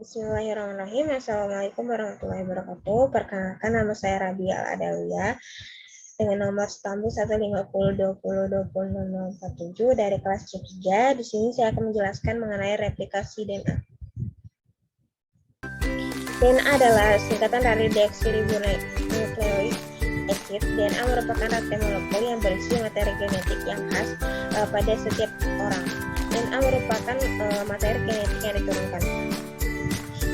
Bismillahirrahmanirrahim. Assalamualaikum warahmatullahi wabarakatuh. Perkenalkan, nama saya Rabia Al-Adawiyah dengan nomor stambul 15020200047 dari kelas C3. Di sini saya akan menjelaskan mengenai replikasi DNA. DNA adalah singkatan dari deoksiribonukleoid acid. DNA merupakan rantai molekul yang berisi materi genetik yang khas pada setiap orang. DNA merupakan materi genetik yang diturunkan.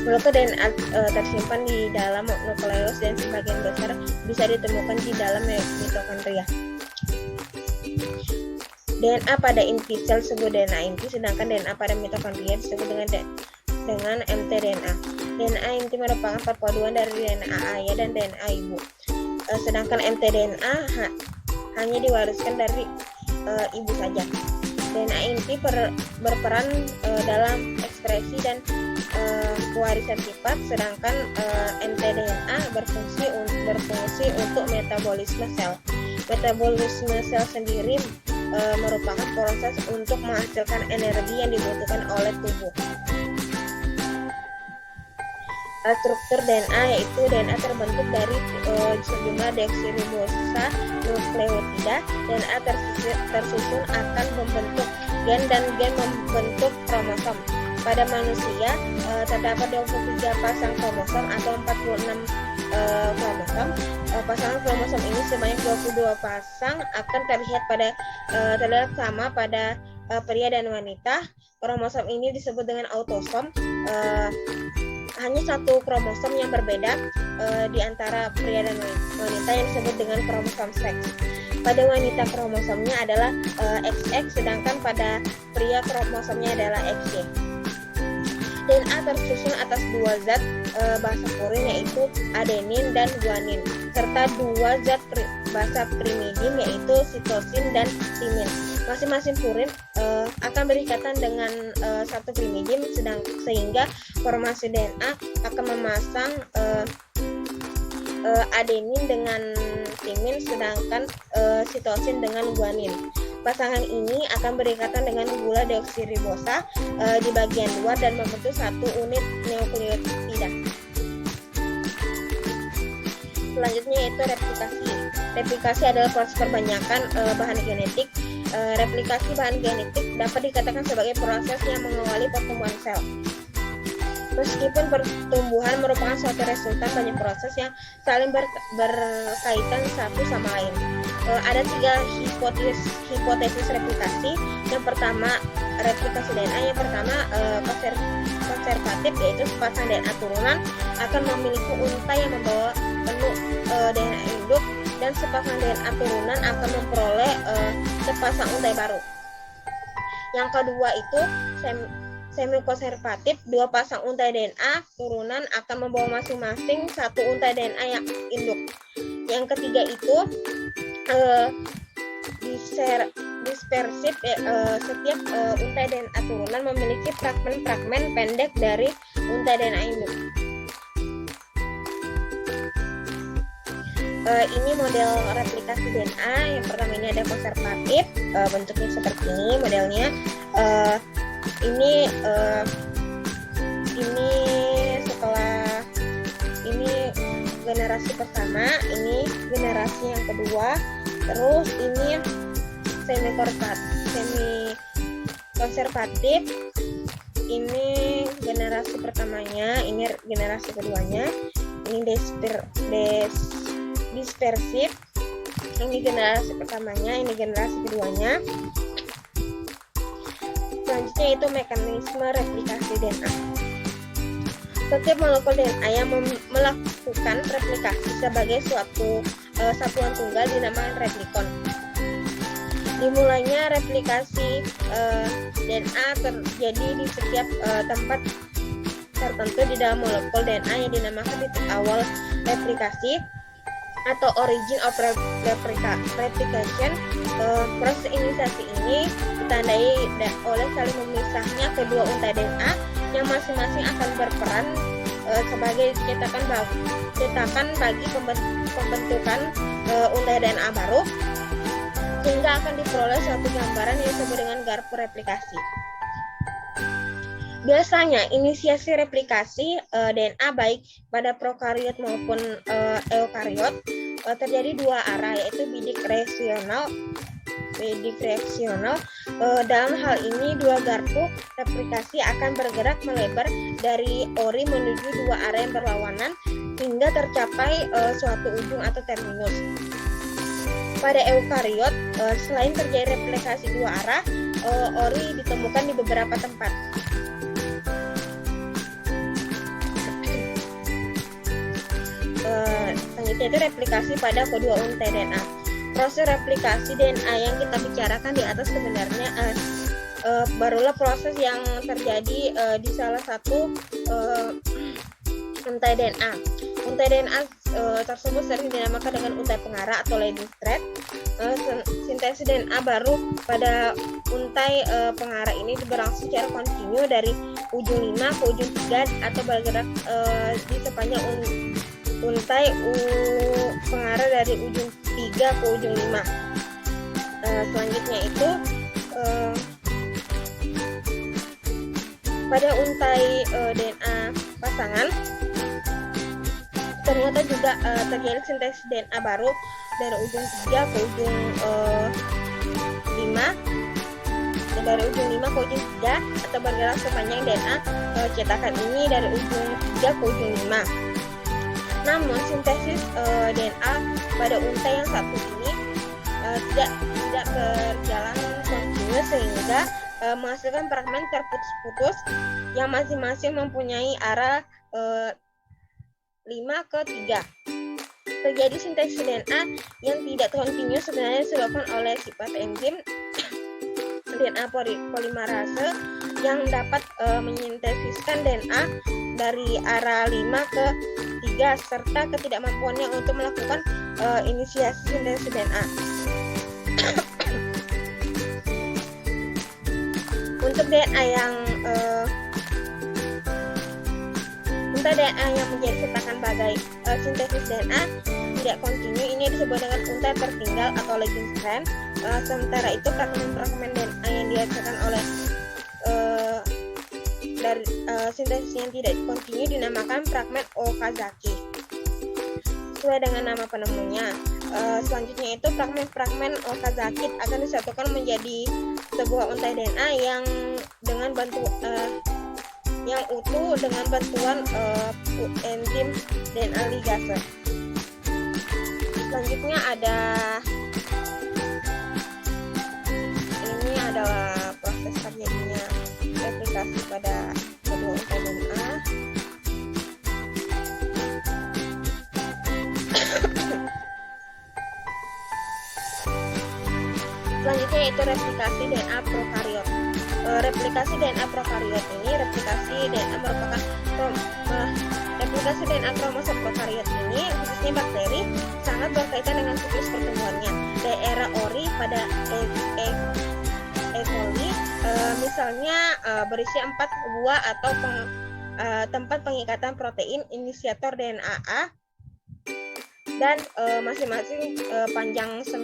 Molekul DNA tersimpan di dalam nukleus dan sebagian besar bisa ditemukan di dalam mitokondria. DNA pada inti sel disebut DNA inti, sedangkan DNA pada mitokondria disebut dengan mtDNA. DNA inti merupakan perpaduan dari DNA ayah dan DNA ibu, sedangkan mtDNA hanya diwariskan dari ibu saja. DNA inti berperan dalam ekspresi dan pewarisan sifat, sedangkan mtDNA berfungsi untuk metabolisme sel. Metabolisme sel sendiri merupakan proses untuk menghasilkan energi yang dibutuhkan oleh tubuh. Struktur DNA yaitu DNA terbentuk dari sejumlah deoksiribosa nukleotida. DNA tersusun akan membentuk gen dan gen membentuk kromosom. Pada manusia terdapat 23 pasang kromosom atau 46 kromosom. Pasangan kromosom ini sebanyak 22 pasang akan terlihat sama pada pria dan wanita. Kromosom ini disebut dengan autosom. Hanya satu kromosom yang berbeda di antara pria dan wanita yang disebut dengan kromosom seks. Pada wanita kromosomnya adalah XX, sedangkan pada pria kromosomnya adalah XY. DNA tersusun atas dua zat basa purin yaitu adenin dan guanin, serta dua zat basa primidim yaitu sitosin dan timin. Masing-masing purin akan berikatan dengan satu primidim, sehingga formasi DNA akan memasang adenin dengan timin, sedangkan sitosin dengan guanin. Pasangan ini akan berikatan dengan gula deoksiribosa di bagian luar dan membentuk satu unit nukleotida. Selanjutnya yaitu replikasi. Replikasi adalah proses perbanyakan bahan genetik. Replikasi bahan genetik dapat dikatakan sebagai proses yang mengawali pertumbuhan sel. Meskipun pertumbuhan merupakan suatu resultan banyak proses yang saling berkaitan satu sama lain. Ada tiga hipotesis replikasi. Yang pertama, replikasi DNA. Yang pertama, konservatif, yaitu sepasang DNA turunan akan memiliki unta yang membawa penuh DNA induk, dan sepasang DNA turunan akan memperoleh sepasang unta baru. Yang kedua itu semi konservatif, dua pasang unta DNA turunan akan membawa masing-masing satu unta DNA yang induk. Yang ketiga itu dispersif, setiap unta DNA turunan memiliki fragmen-fragmen pendek dari unta DNA induk. Ini model replikasi DNA. Yang pertama ini ada konservatif, bentuknya seperti ini modelnya. Ini setelah ini generasi pertama, ini generasi yang kedua, terus ini semi konservatif, ini generasi pertamanya, ini generasi keduanya, ini dispersif, ini generasi pertamanya, ini generasi keduanya. Selanjutnya itu mekanisme replikasi DNA. Setiap molekul DNA yang melakukan replikasi sebagai suatu satuan tunggal dinamakan replikon. Dimulainya replikasi DNA terjadi di setiap tempat tertentu di dalam molekul DNA yang dinamakan titik awal replikasi atau origin of replication. Proses inisiasi ini ditandai oleh saling memisahnya kedua unta DNA yang masing-masing akan berperan sebagai cetakan bagi pembentukan unta DNA baru, sehingga akan diperoleh suatu gambaran yang disebut dengan garpu replikasi. Biasanya inisiasi replikasi DNA baik pada prokariot maupun eukariot terjadi dua arah, yaitu bidik reaksional. Dalam hal ini dua garpu replikasi akan bergerak melebar dari ori menuju dua arah yang berlawanan hingga tercapai suatu ujung atau terminus. Pada eukariot, selain terjadi replikasi dua arah, ori ditemukan di beberapa tempat. Selanjutnya itu replikasi pada kedua untai DNA. Proses replikasi DNA yang kita bicarakan di atas sebenarnya barulah proses yang terjadi di salah satu untai DNA. Untai DNA tersebut sering dinamakan dengan untai pengarah atau leading thread. Sintesis DNA baru pada untai pengarah ini berlangsung secara kontinu dari ujung 5 ke ujung 3 atau bergerak di sepanjang untai pengarah dari ujung 3 ke ujung 5. Selanjutnya itu pada untai DNA pasangan ternyata juga terjadi sintesis DNA baru dari ujung 3 ke ujung 5, dari ujung 5 ke ujung 3 atau bergerak sepanjang DNA cetakan ini dari ujung 3 ke ujung 5. Namun sintesis DNA pada untai yang satu ini tidak berjalan kontinu sehingga menghasilkan fragmen terputus-putus yang masing-masing mempunyai arah 5 ke 3. Terjadi sintesis DNA yang tidak kontinu sebenarnya disebabkan oleh sifat enzim DNA polimerase yang dapat menyintesiskan DNA dari arah 5 ke 3 serta ketidakmampuannya untuk melakukan inisiasi sintesis DNA. Untuk DNA yang menjadi cetakan bagai sintesis DNA tidak kontinu ini disebut dengan untai tertinggal atau lagging strand. Sementara itu fragmen-fragmen DNA yang dihasilkan oleh dari sintesis yang tidak kontinu dinamakan fragmen Okazaki sesuai dengan nama penemunya. Selanjutnya itu fragmen-fragmen Okazaki akan disatukan menjadi sebuah untai DNA yang utuh dengan bantuan enzim DNA ligase. Selanjutnya ini adalah proses terjadinya replikasi pada kedua untai DNA. Selanjutnya itu replikasi DNA prokariot. Replikasi DNA prokariot ini replikasi DNA kromosom prokariot ini khususnya bakteri sangat berkaitan dengan siklus pertumbuhannya. Daerah ori pada E. coli misalnya berisi 4 buah atau tempat pengikatan protein inisiator DNA A dan masing-masing panjang 9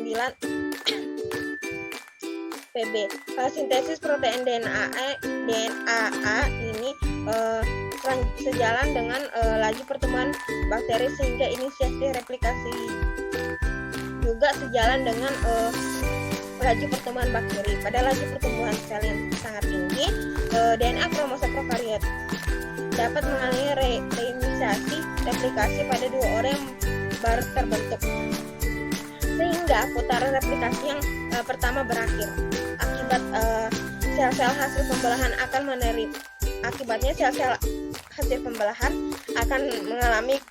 Pb. Sintesis protein DNA A ini sejalan dengan laju pertumbuhan bakteri sehingga inisiasi replikasi juga sejalan dengan laju pertumbuhan bakteri. Pada laju pertumbuhan sel yang sangat tinggi, DNA kromosom prokariot dapat mengalami reinisiasi replikasi pada dua orang yang baru terbentuk, sehingga putaran replikasi yang pertama berakhir. Sel-sel hasil pembelahan akibatnya sel-sel hasil pembelahan akan mengalami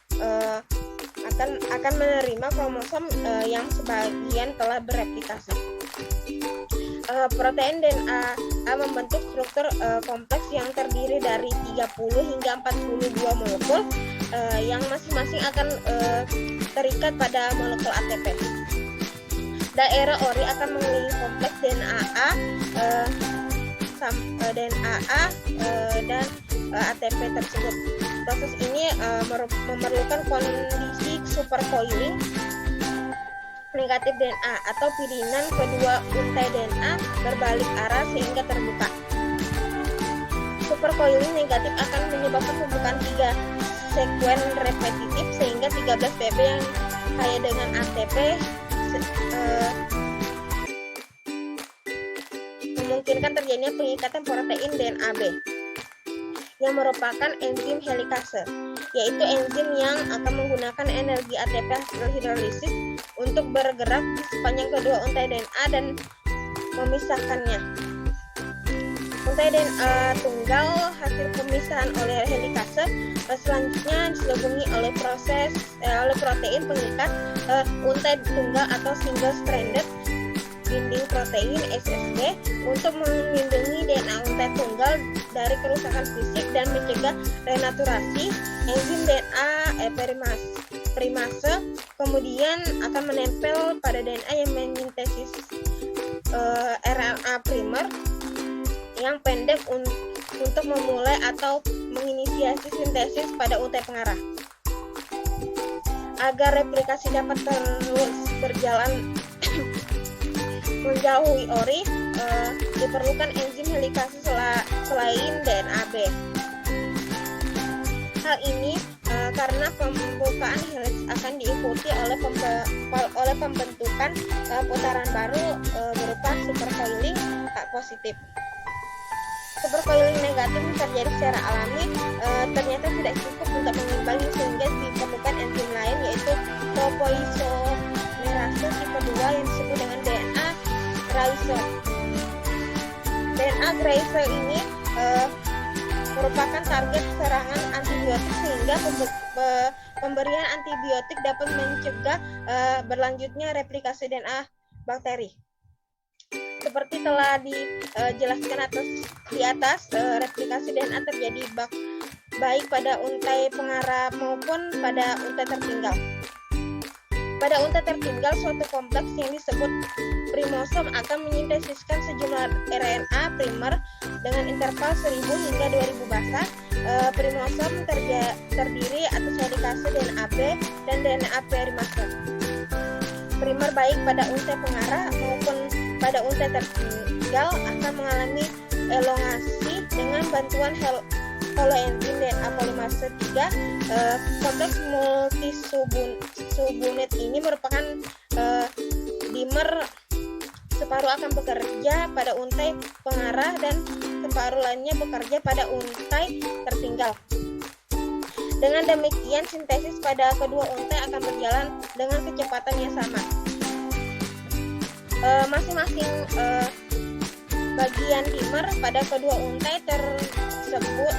akan menerima kromosom yang sebagian telah bereplikasi. Protein DNA membentuk struktur kompleks yang terdiri dari 30 hingga 42 molekul yang masing-masing akan terikat pada molekul ATP. Daerah ori akan mengelilingi kompleks DNA A dan ATP tersebut. Proses ini memerlukan kondisi supercoiling negatif DNA atau pilihan kedua untai DNA berbalik arah sehingga terbuka. Supercoiling negatif akan menyebabkan pembukaan 3 sekuen repetitif sehingga 13 pp yang kaya dengan ATP memungkinkan terjadinya pengikatan protein DNA B yang merupakan enzim helikase, yaitu enzim yang akan menggunakan energi ATP hasil hidrolisis untuk bergerak di sepanjang kedua untai DNA dan memisahkannya. Untai DNA tunggal hasil pemisahan oleh helikase selanjutnya diselubungi oleh protein pengikat untai tunggal atau single stranded binding protein SSB untuk melindungi DNA untai tunggal dari kerusakan fisik dan mencegah renaturasi. Enzim DNA primase kemudian akan menempel pada DNA yang menyintesis RNA primer yang pendek untuk memulai atau menginisiasi sintesis pada untai pengarah. Agar replikasi dapat terus berjalan menjauhi ori, diperlukan enzim helikase selain DNA B. Hal ini karena pembukaan heliks akan diikuti oleh pembentukan putaran baru berupa supercoiling positif. Supercoiling negatif terjadi secara alami ternyata tidak cukup untuk mengimbangi sehingga diperlukan enzim lain yaitu topoisomerase tipe 2 yang disebut dengan DNA Greiser. DNA Greiser ini merupakan target serangan antibiotik sehingga pemberian antibiotik dapat mencegah berlanjutnya replikasi DNA bakteri. Seperti telah dijelaskan di atas, replikasi DNA terjadi baik pada untai pengarah maupun pada untai tertinggal. Pada untai tertinggal, suatu kompleks yang disebut primosom akan menyintesiskan sejumlah RNA primer dengan interval 1000 hingga 2000 basa. Primosom terdiri atas helikase DNA B dan DNA perimase. Primer baik pada untai pengarah maupun pada untai tertinggal akan mengalami elongasi dengan bantuan holoenzim DNA polimerase 3. Kompleks multisubunit ini merupakan dimer. Separuh akan bekerja pada untai pengarah dan separuh lainnya bekerja pada untai tertinggal. Dengan demikian, sintesis pada kedua untai akan berjalan dengan kecepatan yang sama. Masing-masing bagian dimer pada kedua untai tersebut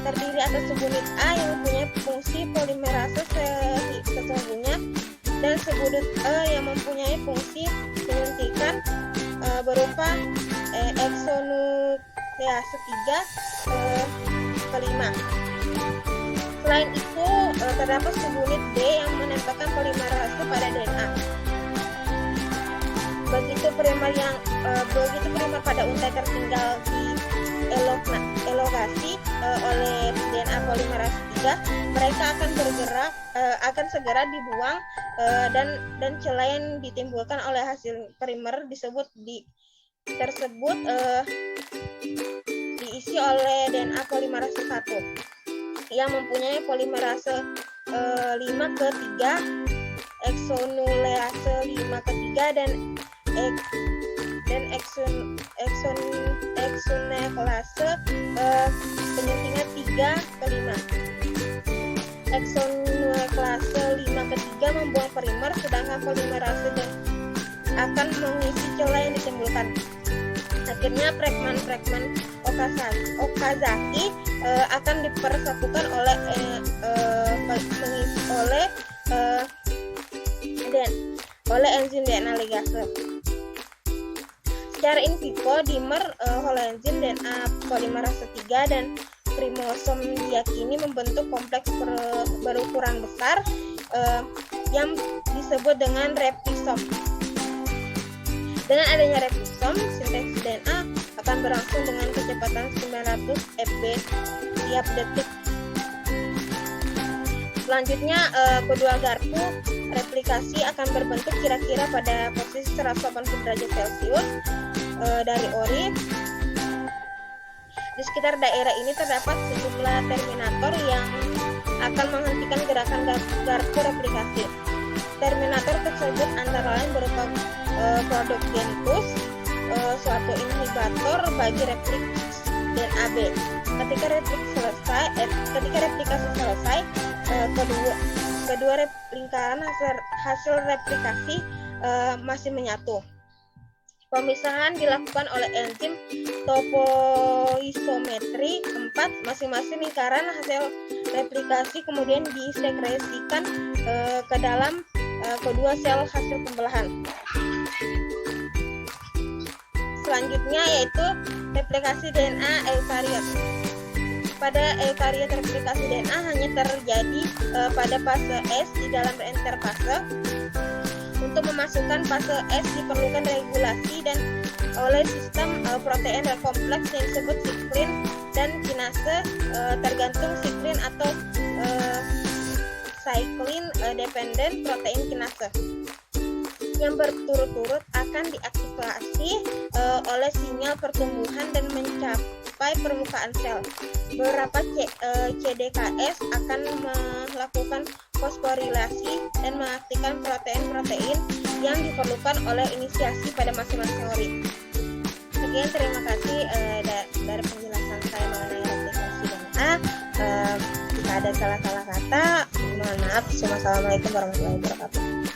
terdiri atas subunit A yang mempunyai fungsi polimerase sesungguhnya dan subunit E yang mempunyai fungsi penyuntikan berupa exonuklease 3 kelima. Selain itu, terdapat subunit D yang menempelkan polimerase pada DNA. Begitu primer pada untai tertinggal dielongasi oleh DNA polimerase 3, mereka akan segera dibuang dan celah yang ditimbulkan oleh hasil primer tersebut diisi oleh DNA polimerase 1 yang mempunyai polimerase 5 ke 3, exonuklease 5 ke 3 dan exonuklease penyuntingan 3 ke 5. Exonuklease 5 ke 3 membuang primer, sedangkan polimerase akan mengisi celah yang ditimbulkan. Akhirnya fragmen Okazaki akan dipersatukan oleh enzim DNA ligase. Secara in vivo, dimer holoenzim DNA polimerase 3 dan primosom diyakini membentuk kompleks berukuran besar yang disebut dengan replisom. Dengan adanya replisom, sintesis DNA akan berlangsung dengan kecepatan 900 fb tiap detik. Selanjutnya, kedua garpu replikasi akan berbentuk kira-kira pada posisi 180 derajat Celcius dari ori. Di sekitar daerah ini terdapat sejumlah terminator yang akan menghentikan gerakan garpu replikasi. Terminator tersebut antara lain berupa produk Genpus, suatu inhibitor bagi replikasi DNA B. Ketika replikasi selesai, kedua lingkaran hasil replikasi masih menyatu. Pemisahan dilakukan oleh enzim topoisometri 4. Masing-masing lingkaran hasil replikasi kemudian disekresikan ke dalam kedua sel hasil pembelahan. Selanjutnya yaitu replikasi DNA eukariot. Pada eukariot, replikasi DNA hanya terjadi pada fase S di dalam interfase. Untuk memasukkan fase S diperlukan regulasi dan oleh sistem protein kompleks yang disebut siklin dan kinase, tergantung siklin atau cyclin dependent protein kinase yang berturut-turut akan diaktifasi oleh sinyal pertumbuhan dan mencapai permukaan sel. Beberapa CDKS akan melakukan fosforilasi dan mengaktifkan protein-protein yang diperlukan oleh inisiasi pada masing-masing ori. Sekian, terima kasih dari penjelasan saya mengenai replikasi DNA. Jika ada salah-salah kata, mohon maaf. Wassalamualaikum warahmatullahi wabarakatuh.